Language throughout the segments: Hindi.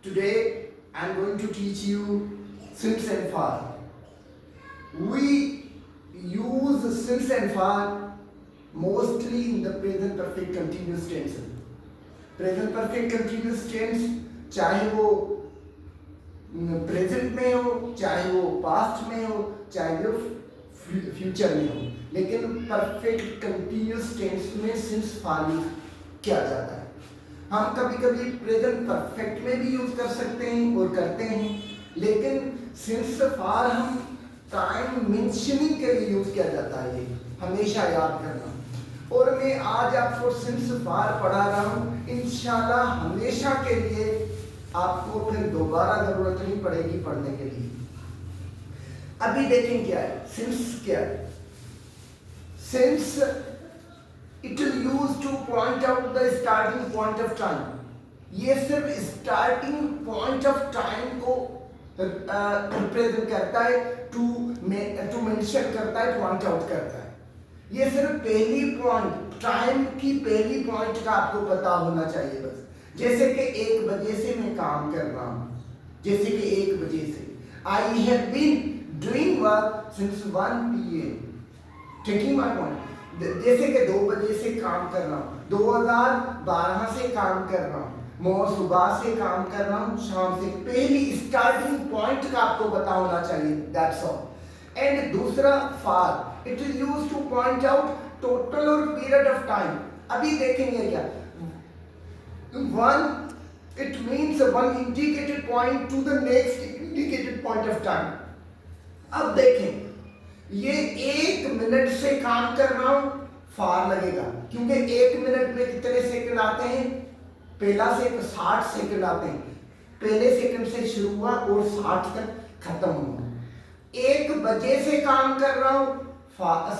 Today I am going to teach you since and far. We use since and far mostly in the present perfect continuous tense. Present perfect continuous tense चाहे वो प्रेजेंट में हो, चाहे वो पास्ट में हो, चाहे वो फ्यूचर में हो, लेकिन परफेक्ट कंटिन्यूस टेंस में सिंस फार यूज किया जाता है। हम कभी कभी प्रेजेंट परफेक्ट में भी यूज कर सकते हैं और करते हैं, लेकिन सिंस फार हम टाइम मेंशनिंग के लिए यूज किया जाता है। ये हमेशा याद करना। और मैं आज आपको सिंस फार पढ़ा रहा हूँ, इंशाल्लाह हमेशा के लिए आपको फिर दोबारा जरूरत नहीं पड़ेगी पढ़ने के लिए। अभी देखें क्या है सिंस। क्या है since? It will use to point out the starting point of time. ये सिर्फ स्टार्टिंग पॉइंट ऑफ टाइम को रिप्रेजेंट करता है, टू मेंशन करता है, पॉइंट आउट करता है। ये सिर्फ पहली पॉइंट, टाइम की पहली पॉइंट का आपको पता होना चाहिए बस। जैसे कि 1 बजे से मैं काम कर रहा हूँ, जैसे कि 1 बजे से I have been doing work since 1 PM। Taking my point. जैसे कि 2 बजे से काम कर रहा हूँ, 2012 से काम कर रहा हूँ, मैं सुबह से काम कर रहा हूँ, शाम से। पहली स्टार्टिंग पॉइंट का आपको पता होना चाहिए, दैट्स ऑल। एंड दूसरा for, it is used to point out total और पीरियड ऑफ टाइम। अभी देखेंगे क्या one, it means one indicated point to the next indicated point of time। अब देखें ये 1 मिनट से काम कर रहा हूं, फार लगेगा, क्योंकि 1 मिनट में कितने सेकंड आते हैं? पहला से 60 सेकंड आते हैं। पहले सेकंड से शुरू हुआ और 60 तक खत्म हुआ। 1 बजे से काम कर रहा हूं,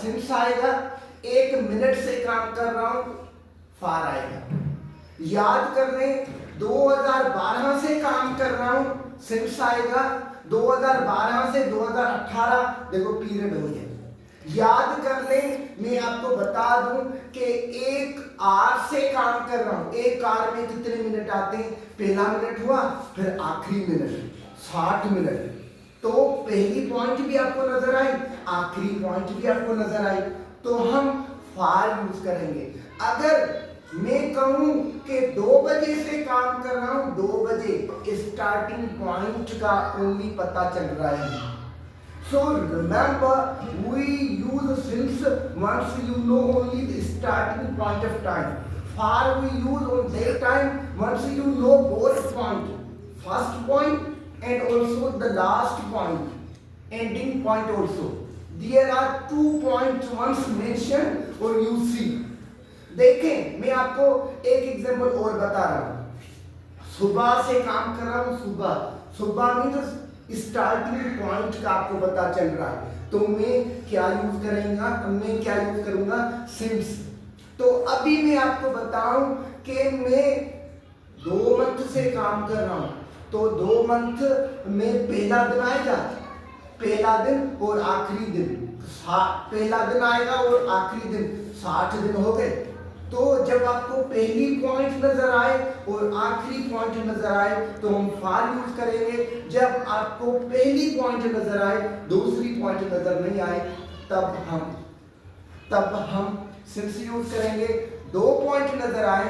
सिंस आएगा। 1 मिनट से काम कर रहा हूं, फार आएगा। याद कर लें, 2012 से काम कर रहा हूं, सिंस आएगा। 2012 से 2018 देखो पीरियड हो गया। याद कर लें, मैं आपको बता दूं कि 1 आवर से काम कर रहा हूं। 1 आवर में कितने मिनट आते हैं? पहला मिनट हुआ, फिर आखिरी मिनट, 60 मिनट। तो पहली पॉइंट भी आपको नजर आई, आखिरी पॉइंट भी आपको नजर आई, तो हम फार यूज करेंगे। अगर मैं कहूं कि 2 बजे से काम कर रहा हूं, 2 बजे स्टार्टिंग पॉइंट का ओनली पता चल रहा है। So remember we use since once you know only the starting point of time. Far we use on that time once you know both point, first point and also the last point, ending point also. There are 2 points once mention और यू सी। देखें, मैं आपको एक एग्जांपल और बता रहा हूं। सुबह से काम कर रहा हूं, सुबह मीन्स स्टार्टिंग पॉइंट का आपको पता चल रहा है, तो मैं क्या यूज करूंगा? सिंस। तो अभी मैं आपको बताऊं कि मैं 2 मंथ से काम कर रहा हूं, तो 2 मंथ में पहला दिन आएगा, पहला दिन और आखिरी दिन। पहला दिन आएगा और आखिरी दिन, 60 दिन हो गए। तो जब आपको पहली पॉइंट नजर आए और आखिरी पॉइंट नजर आए तो हम फार यूज करेंगे। जब आपको पहली पॉइंट नजर आए, दूसरी पॉइंट नजर नहीं आए, तब हम सिंस यूज करेंगे। 2 पॉइंट नजर आए,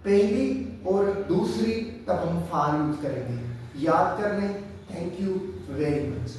पहली और दूसरी, तब हम फार यूज करेंगे। याद कर लें। Thank you very much.